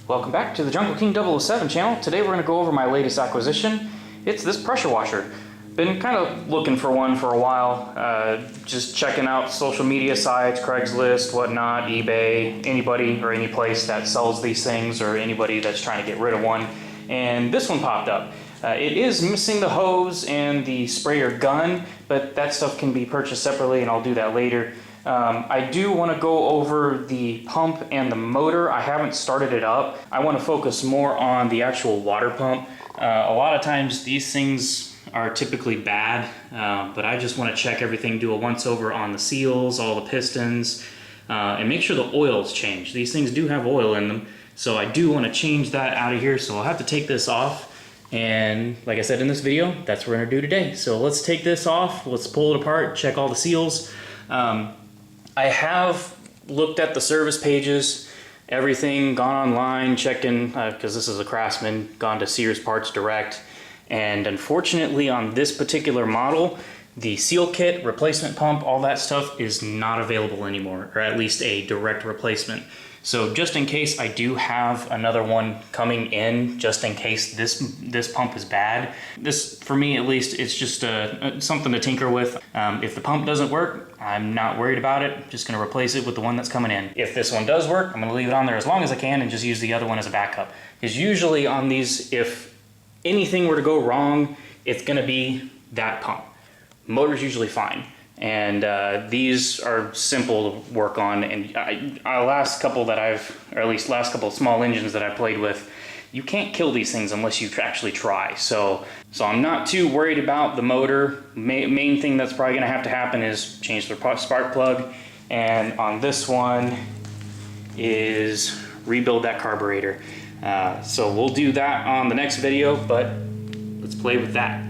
Welcome back to the Jungle King 007 channel. Today we're going to go over my latest acquisition. It's this pressure washer. Been kind of looking for one for a while, just checking out social media sites, Craigslist, whatnot, eBay, anybody or any place that sells these things or anybody that's trying to get rid of one. And this one popped up. It is missing the hose and the sprayer gun, but that stuff can be purchased separately and I'll do that later. I do want to go over the pump and the motor. I haven't started it up. I want to focus more on the actual water pump. A lot of times these things are typically bad, but I just want to check everything, do a once over on the seals, all the pistons, and make sure the oil's changed. These things do have oil in them, so I do want to change that out of here, so I'll have to take this off. And like I said in this video, that's what we're going to do today. So let's take this off, let's pull it apart, check all the seals. I have looked at the service pages, everything, gone online, checking, because this is a Craftsman, gone to Sears Parts Direct, and unfortunately on this particular model, the seal kit, replacement pump, all that stuff is not available anymore, or at least a direct replacement. So just in case I do have another one coming in, just in case this pump is bad, this, for me at least, it's just something to tinker with. If the pump doesn't work, I'm not worried about it. Just gonna replace it with the one that's coming in. If this one does work, I'm gonna leave it on there as long as I can and just use the other one as a backup. Because usually on these, if anything were to go wrong, it's gonna be that pump. Motor's usually fine. And these are simple to work on, and last couple that or at least last couple of small engines that I played with, you can't kill these things unless you actually try. So I'm not too worried about the motor. Main thing that's probably gonna have to happen is change the spark plug, and on this one is rebuild that carburetor. So we'll do that on the next video, but let's play with that.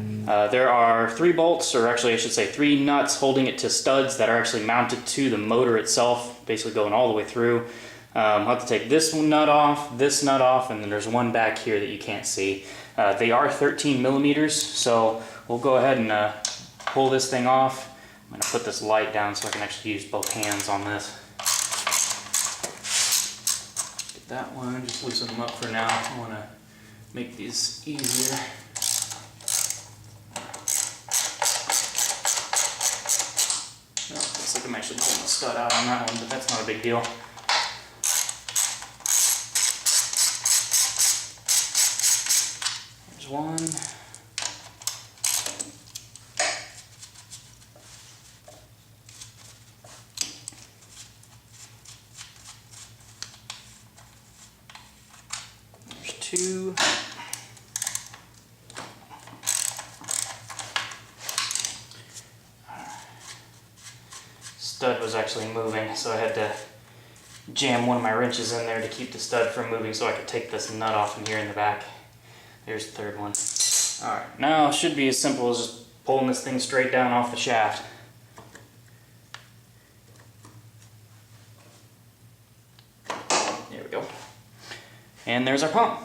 There are 3 bolts, or actually I should say 3 nuts holding it to studs that are actually mounted to the motor itself, basically going all the way through. I'll have to take this nut off, and then there's one back here that you can't see. They are 13 millimeters, so we'll go ahead and pull this thing off. I'm going to put this light down so I can actually use both hands on this. Get that one, just loosen them up for now. I want to make these easier. Looks like I'm actually pulling the stud out on that one, but that's not a big deal. There's one. There's 2. Stud was actually moving, so I had to jam one of my wrenches in there to keep the stud from moving so I could take this nut off in here in the back. There's the 3rd one. Alright, now it should be as simple as just pulling this thing straight down off the shaft. There we go. And there's our pump.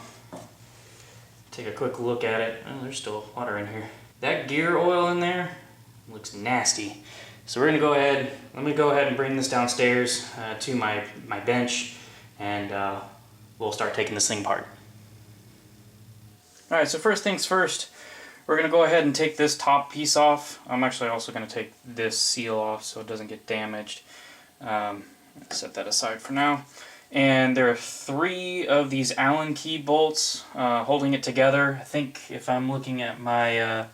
Take a quick look at it. Oh, there's still water in here. That gear oil in there looks nasty. So we're gonna go ahead, let me go ahead and bring this downstairs to my bench, and we'll start taking this thing apart. Alright, so first things first, we're gonna go ahead and take this top piece off. I'm actually also gonna take this seal off so it doesn't get damaged. Set that aside for now. And there are 3 of these Allen key bolts holding it together. I think if I'm looking at my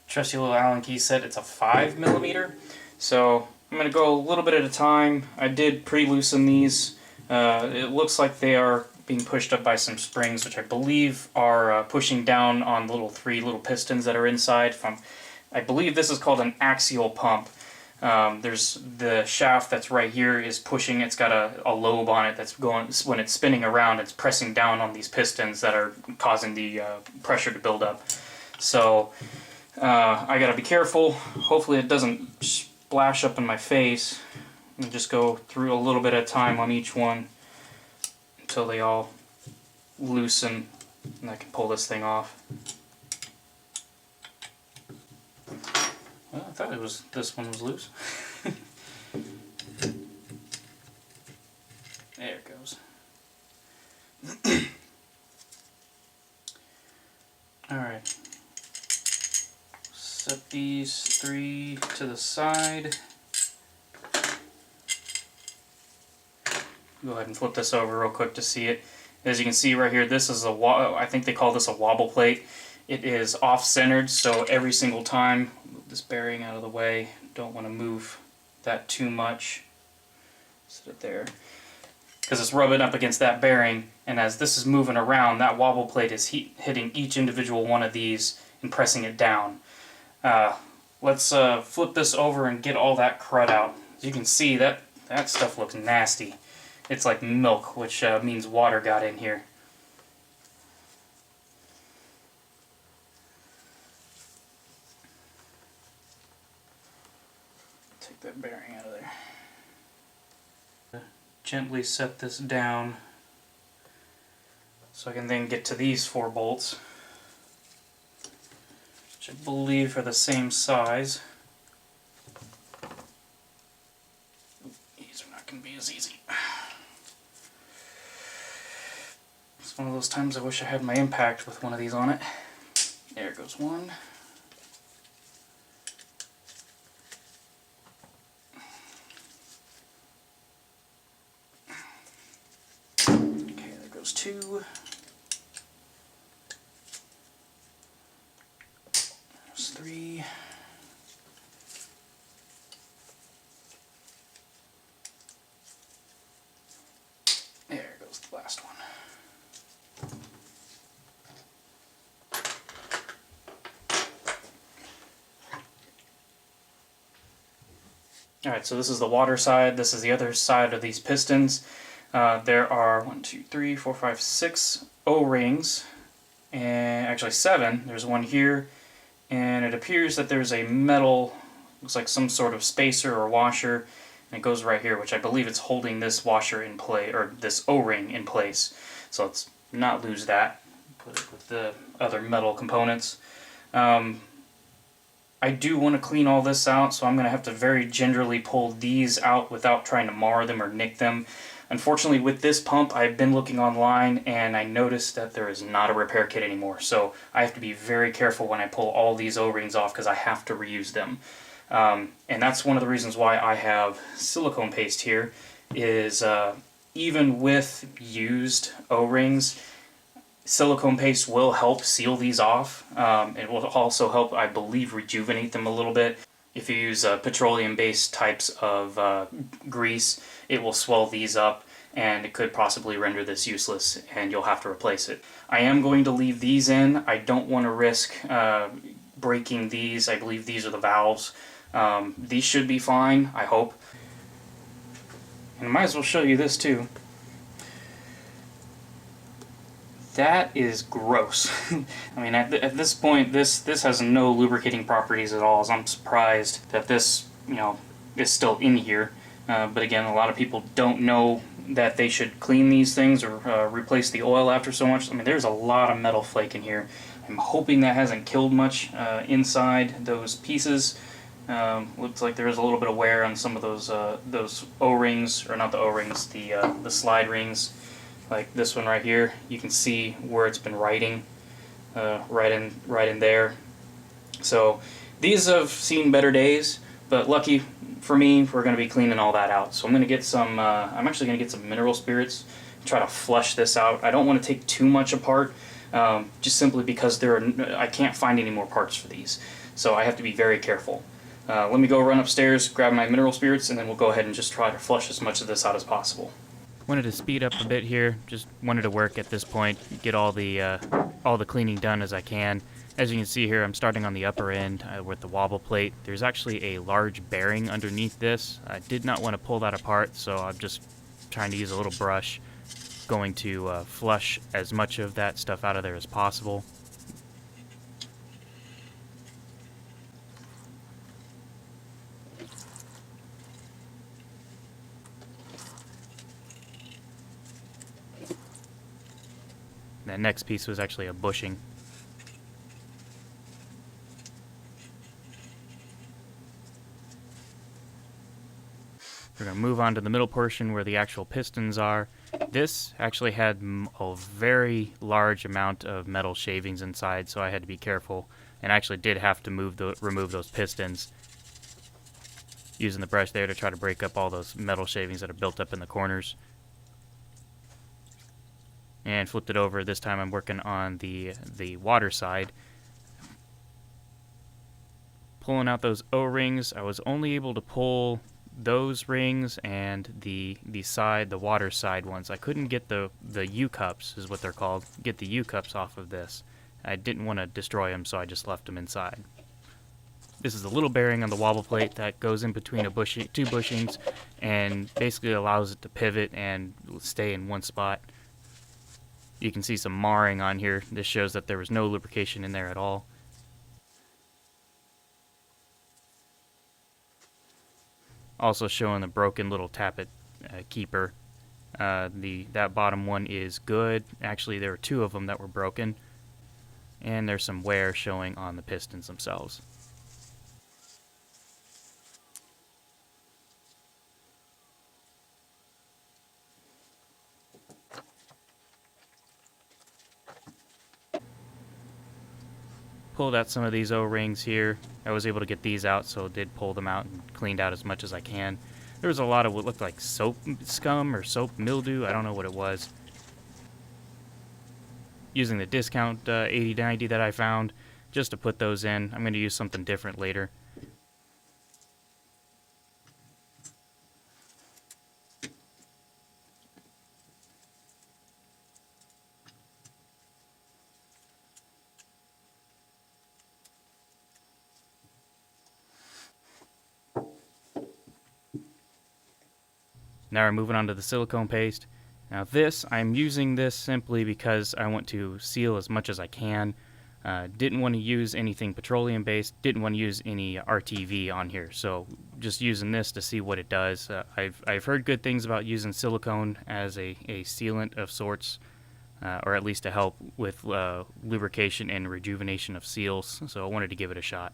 trusty little Allen key set, it's a 5 millimeter. So I'm going to go a little bit at a time. I did pre-loosen these. It looks like they are being pushed up by some springs, which I believe are pushing down on the 3 little pistons that are inside. I believe this is called an axial pump. There's the shaft that's right here is pushing. It's got a lobe on it that's going, when it's spinning around, it's pressing down on these pistons that are causing the pressure to build up. So I got to be careful. Hopefully it doesn't splash up in my face, and just go through a little bit at a time on each one until they all loosen and I can pull this thing off. Well, I thought this one was loose. There it goes. Alright. Set these 3 to the side. Go ahead and flip this over real quick to see it. As you can see right here, this is I think they call this a wobble plate. It is off-centered, so every single time, move this bearing out of the way. Don't want to move that too much. Set it there. Because it's rubbing up against that bearing, and as this is moving around, that wobble plate is hitting each individual one of these and pressing it down. Let's flip this over and get all that crud out. As you can see, that stuff looks nasty. It's like milk, which means water got in here. Take that bearing out of there. Gently set this down so I can then get to these 4 bolts, which I believe are the same size. These are not going to be as easy. It's one of those times I wish I had my impact with one of these on it. There goes one. Okay, there goes 2. There's 3. There goes the last one. Alright, so this is the water side, this is the other side of these pistons. There are 1, 2, 3, 4, 5, 6 O-rings, and actually 7. There's one here, and it appears that there's a metal, looks like some sort of spacer or washer, and it goes right here, which I believe it's holding this washer in place, or this O-ring in place. So let's not lose that. Put it with the other metal components. I do want to clean all this out, so I'm going to have to very gingerly pull these out without trying to mar them or nick them. Unfortunately, with this pump, I've been looking online and I noticed that there is not a repair kit anymore. So I have to be very careful when I pull all these O-rings off because I have to reuse them. And that's one of the reasons why I have silicone paste here, is even with used O-rings, silicone paste will help seal these off. It will also help, I believe, rejuvenate them a little bit. If you use petroleum-based types of grease, it will swell these up and it could possibly render this useless and you'll have to replace it. I am going to leave these in. I don't want to risk breaking these. I believe these are the valves. These should be fine, I hope. And I might as well show you this too. That is gross. I mean, at this point, this has no lubricating properties at all, so I'm surprised that this, is still in here. But again, a lot of people don't know that they should clean these things or replace the oil after so much. I mean, there's a lot of metal flake in here. I'm hoping that hasn't killed much inside those pieces. Looks like there is a little bit of wear on some of those O-rings, or not the O-rings, the slide rings. Like this one right here, you can see where it's been writing, right in there. So these have seen better days, but lucky for me, we're going to be cleaning all that out. So I'm going to get some. I'm actually going to get some mineral spirits, try to flush this out. I don't want to take too much apart, just simply because I can't find any more parts for these, so I have to be very careful. Let me go run upstairs, grab my mineral spirits, and then we'll go ahead and just try to flush as much of this out as possible. Wanted to speed up a bit here, just wanted to work at this point, get all the cleaning done as I can. As you can see here, I'm starting on the upper end with the wobble plate. There's actually a large bearing underneath this. I did not want to pull that apart, so I'm just trying to use a little brush, going to flush as much of that stuff out of there as possible. That next piece was actually a bushing. We're going to move on to the middle portion where the actual pistons are. This actually had a very large amount of metal shavings inside, so I had to be careful, and I actually did have to remove those pistons using the brush there to try to break up all those metal shavings that are built up in the corners. And flipped it over. This time I'm working on the water side. Pulling out those O-rings, I was only able to pull those rings and the water side ones. I couldn't get the U-cups, is what they're called, get the U-cups off of this. I didn't want to destroy them, so I just left them inside. This is a little bearing on the wobble plate that goes in between two bushings and basically allows it to pivot and stay in one spot. You can see some marring on here. This shows that there was no lubrication in there at all. Also showing the broken little tappet keeper. That bottom one is good. Actually, there were two of them that were broken. And there's some wear showing on the pistons themselves. Pulled out some of these O-rings here. I was able to get these out, so did pull them out and cleaned out as much as I can. There was a lot of what looked like soap scum or soap mildew. I don't know what it was. Using the discount 80/90 that I found just to put those in. I'm going to use something different later. Now we're moving on to the silicone paste. Now I'm using this simply because I want to seal as much as I can. Didn't want to use anything petroleum based, didn't want to use any RTV on here, so just using this to see what it does. I've heard good things about using silicone as a sealant of sorts, or at least to help with lubrication and rejuvenation of seals, so I wanted to give it a shot.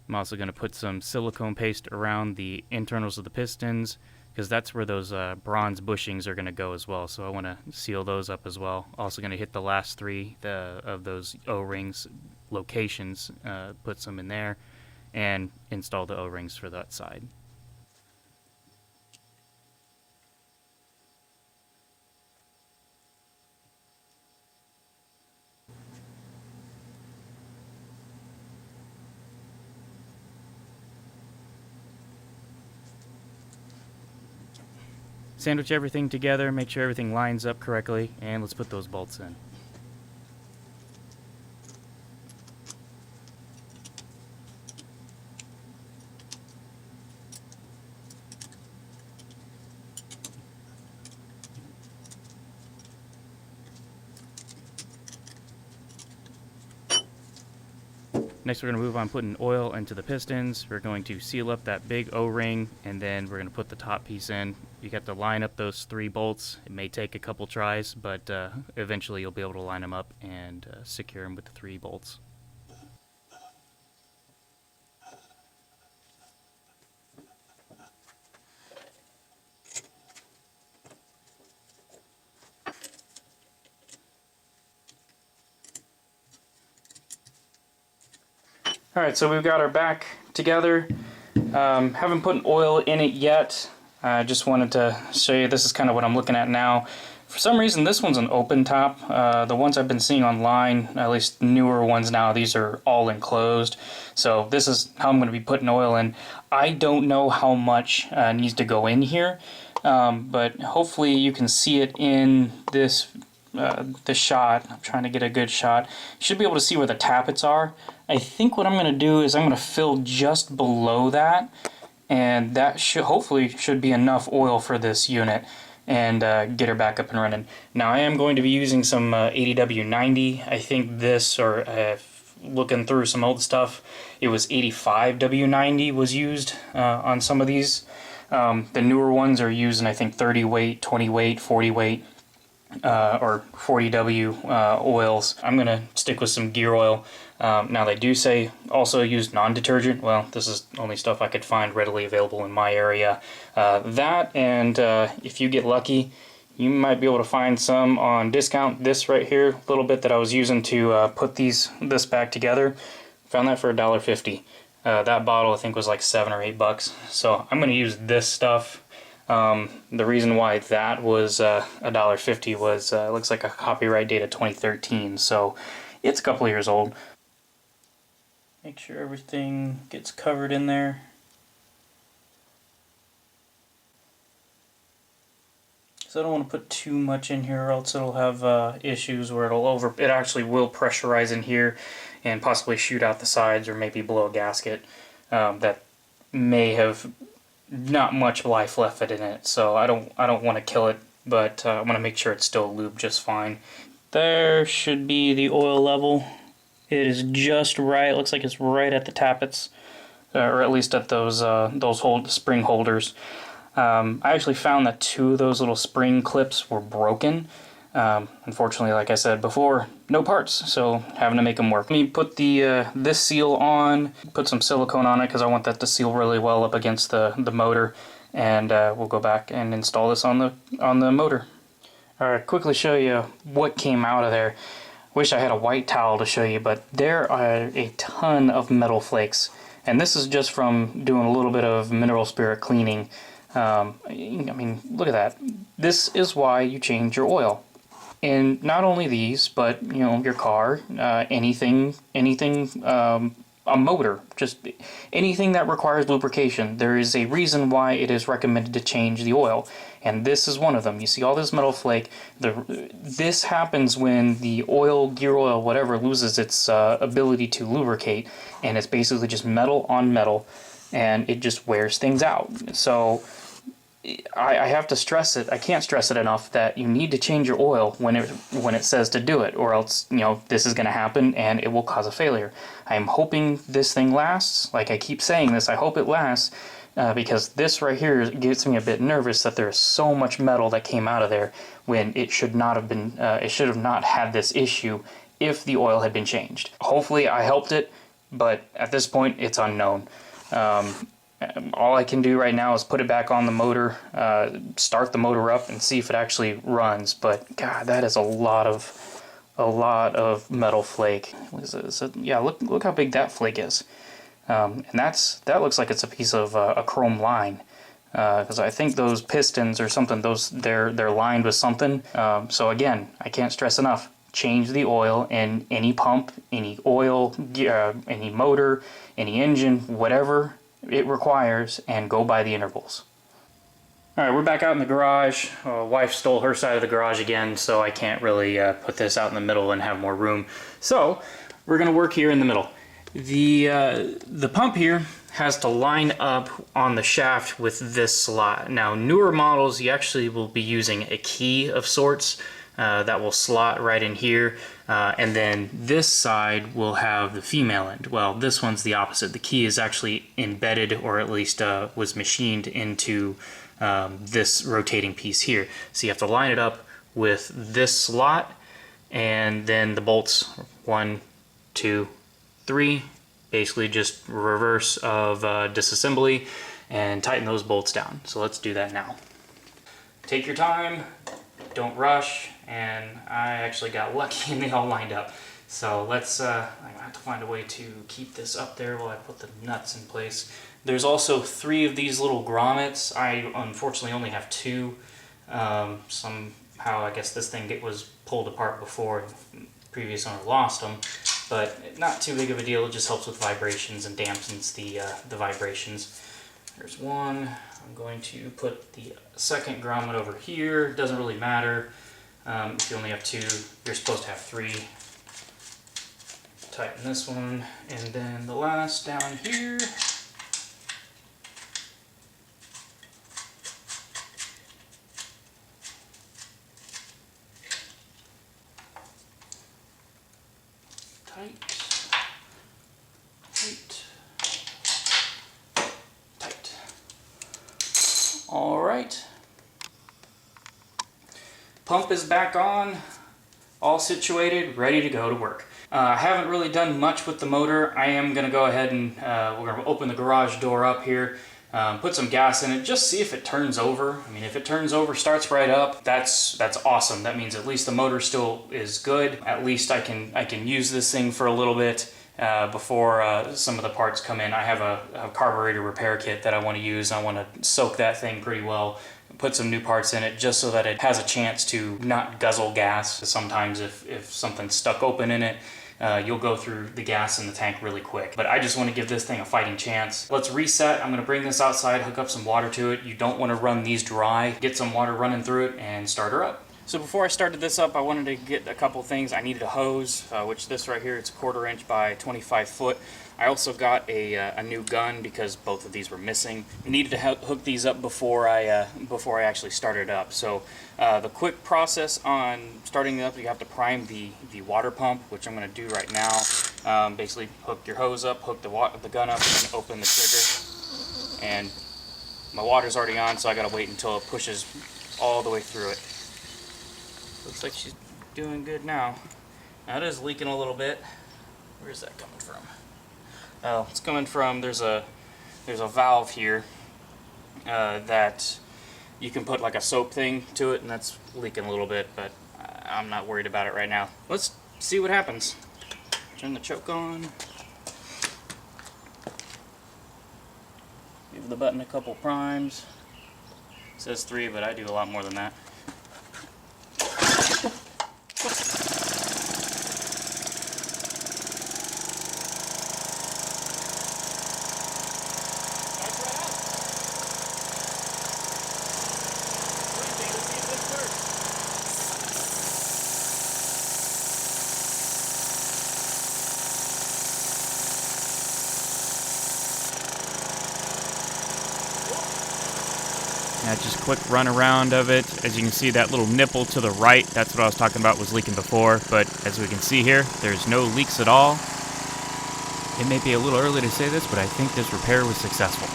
I'm also going to put some silicone paste around the internals of the pistons, because that's where those bronze bushings are going to go as well, so I want to seal those up as well. Also going to hit the last three of those O-rings locations, put some in there, and install the O-rings for that side. Sandwich everything together, make sure everything lines up correctly, and let's put those bolts in. Next we're going to move on putting oil into the pistons. We're going to seal up that big O-ring, and then we're going to put the top piece in. You got to line up those 3 bolts. It may take a couple tries, but eventually you'll be able to line them up and secure them with the 3 bolts. Alright, so we've got our back together. Haven't put oil in it yet. I just wanted to show you, this is kind of what I'm looking at now. For some reason this one's an open top. The ones I've been seeing online, at least newer ones now, these are all enclosed. So this is how I'm going to be putting oil in. I don't know how much needs to go in here, but hopefully you can see it in this shot. I'm trying to get a good shot. You should be able to see where the tappets are. I think what I'm going to do is I'm going to fill just below that, and that hopefully should be enough oil for this unit, and get her back up and running. Now I am going to be using some 80W90. I think this, or looking through some old stuff, it was 85W90 was used on some of these. The newer ones are using, I think, 30 weight, 20 weight, 40 weight. or 40W oils. I'm gonna stick with some gear oil. Now they do say also use non-detergent. Well, this is only stuff I could find readily available in my area. That and if you get lucky, you might be able to find some on discount. This right here, a little bit that I was using to put this back together, found that for $1.50. That bottle I think was like $7 or $8. So I'm gonna use this stuff. The reason why that was $1.50 was it looks like a copyright date of 2013, so it's a couple of years old. Make sure everything gets covered in there. So I don't want to put too much in here, or else it'll have issues where it actually will pressurize in here and possibly shoot out the sides or maybe blow a gasket that may have not much life left in it. So I don't want to kill it, but I want to make sure it's still lubed just fine. There should be the oil level. It is just right. It looks like it's right at the tappets, or at least at those spring holders. I actually found that 2 of those little spring clips were broken. Unfortunately, like I said before, no parts, so having to make them work. Let me put this seal on, put some silicone on it because I want that to seal really well up against the motor, and we'll go back and install this on the motor. All right, quickly show you what came out of there. Wish I had a white towel to show you, but there are a ton of metal flakes, and this is just from doing a little bit of mineral spirit cleaning. I mean, look at that. This is why you change your oil. And not only these, but you know, your car, anything, a motor, just anything that requires lubrication. There is a reason why it is recommended to change the oil, and this is one of them. You see all this metal flake. This happens when the oil, gear oil, whatever, loses its ability to lubricate, and it's basically just metal on metal, and it just wears things out. So I have to stress it. I can't stress it enough that you need to change your oil when it says to do it, or else, you know, this is going to happen and it will cause a failure. I'm hoping this thing lasts. Like I keep saying this, I hope it lasts because this right here gets me a bit nervous that there's so much metal that came out of there when it should not have been. It should have not had this issue if the oil had been changed. Hopefully, I helped it, but at this point, it's unknown. All I can do right now is put it back on the motor, start the motor up, and see if it actually runs. But God, that is a lot of metal flake. Yeah, look how big that flake is, and that looks like it's a piece of a chrome line. Because I think those pistons or something, they're lined with something. So again, I can't stress enough. Change the oil in any pump, any oil, any motor, any engine, whatever it requires, and go by the intervals. Alright, we're back out in the garage. Wife stole her side of the garage again, so I can't really put this out in the middle and have more room. So we're going to work here in the middle. The pump here has to line up on the shaft with this slot. Now, newer models, you actually will be using a key of sorts that will slot right in here. And then this side will have the female end. Well, this one's the opposite. The key is actually embedded, or at least was machined into this rotating piece here. So you have to line it up with this slot, and then the bolts, 1, 2, 3, basically just reverse of disassembly, and tighten those bolts down. So let's do that now. Take your time, don't rush. And I actually got lucky and they all lined up. So let's, I have to find a way to keep this up there while I put the nuts in place. There's also 3 of these little grommets. I unfortunately only have 2. Somehow I guess this thing was pulled apart before and the previous owner lost them. But not too big of a deal, it just helps with vibrations and dampens the vibrations. There's one. I'm going to put the second grommet over here. Doesn't really matter. If you only have 2, you're supposed to have 3. Tighten this one, and then the last down here. Tight, tight, tight. All right. Pump is back on, all situated, ready to go to work. I haven't really done much with the motor. I am going to go ahead and we're going to open the garage door up here, put some gas in it, just see if it turns over. I mean, if it turns over, starts right up, that's awesome. That means at least the motor still is good. At least I can use this thing for a little bit before some of the parts come in. I have a carburetor repair kit that I want to use. I want to soak that thing pretty well, put some new parts in it just so that it has a chance to not guzzle gas. Sometimes if something's stuck open in it, you'll go through the gas in the tank really quick. But I just want to give this thing a fighting chance. Let's reset. I'm going to bring this outside, hook up some water to it. You don't want to run these dry. Get some water running through it and start her up. So before I started this up, I wanted to get a couple things. I needed a hose, which this right here, it's 1/4 inch by 25 foot. I also got a new gun because both of these were missing. I needed to hook these up before I actually started up. So the quick process on starting it up, you have to prime the water pump, which I'm going to do right now. Basically, hook your hose up, hook the gun up, and open the trigger. And my water's already on, so I got to wait until it pushes all the way through it. Looks like she's doing good now. Now it is leaking a little bit. Where's that coming from? Oh, it's coming from, there's a valve here that you can put like a soap thing to it, and that's leaking a little bit, but I'm not worried about it right now. Let's see what happens. Turn the choke on. Give the button a couple primes. It says 3, but I do a lot more than that. Just quick run around of it. As you can see, that little nipple to the right, that's what I was talking about, was leaking before. But as we can see here, there's no leaks at all. It may be a little early to say this, but I think this repair was successful.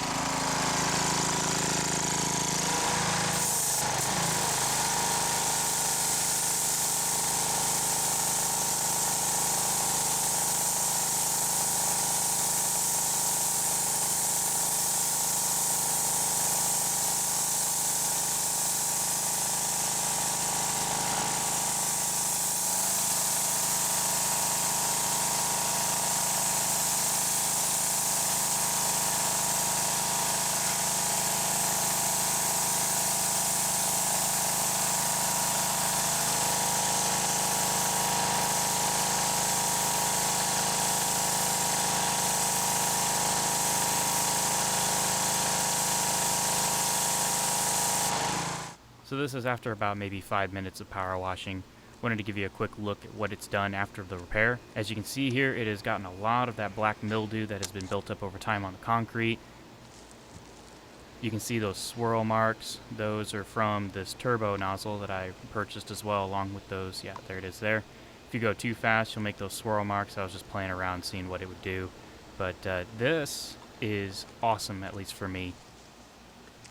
So this is after about maybe 5 minutes of power washing. Wanted to give you a quick look at what it's done after the repair. As you can see here, it has gotten a lot of that black mildew that has been built up over time on the concrete. You can see those swirl marks. Those are from this turbo nozzle that I purchased as well, along with those. Yeah, there it is there. If you go too fast, you'll make those swirl marks. I was just playing around, seeing what it would do. But this is awesome, at least for me.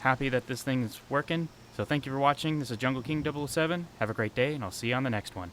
Happy that this thing is working. So thank you for watching. This is Jungle King 007. Have a great day, and I'll see you on the next one.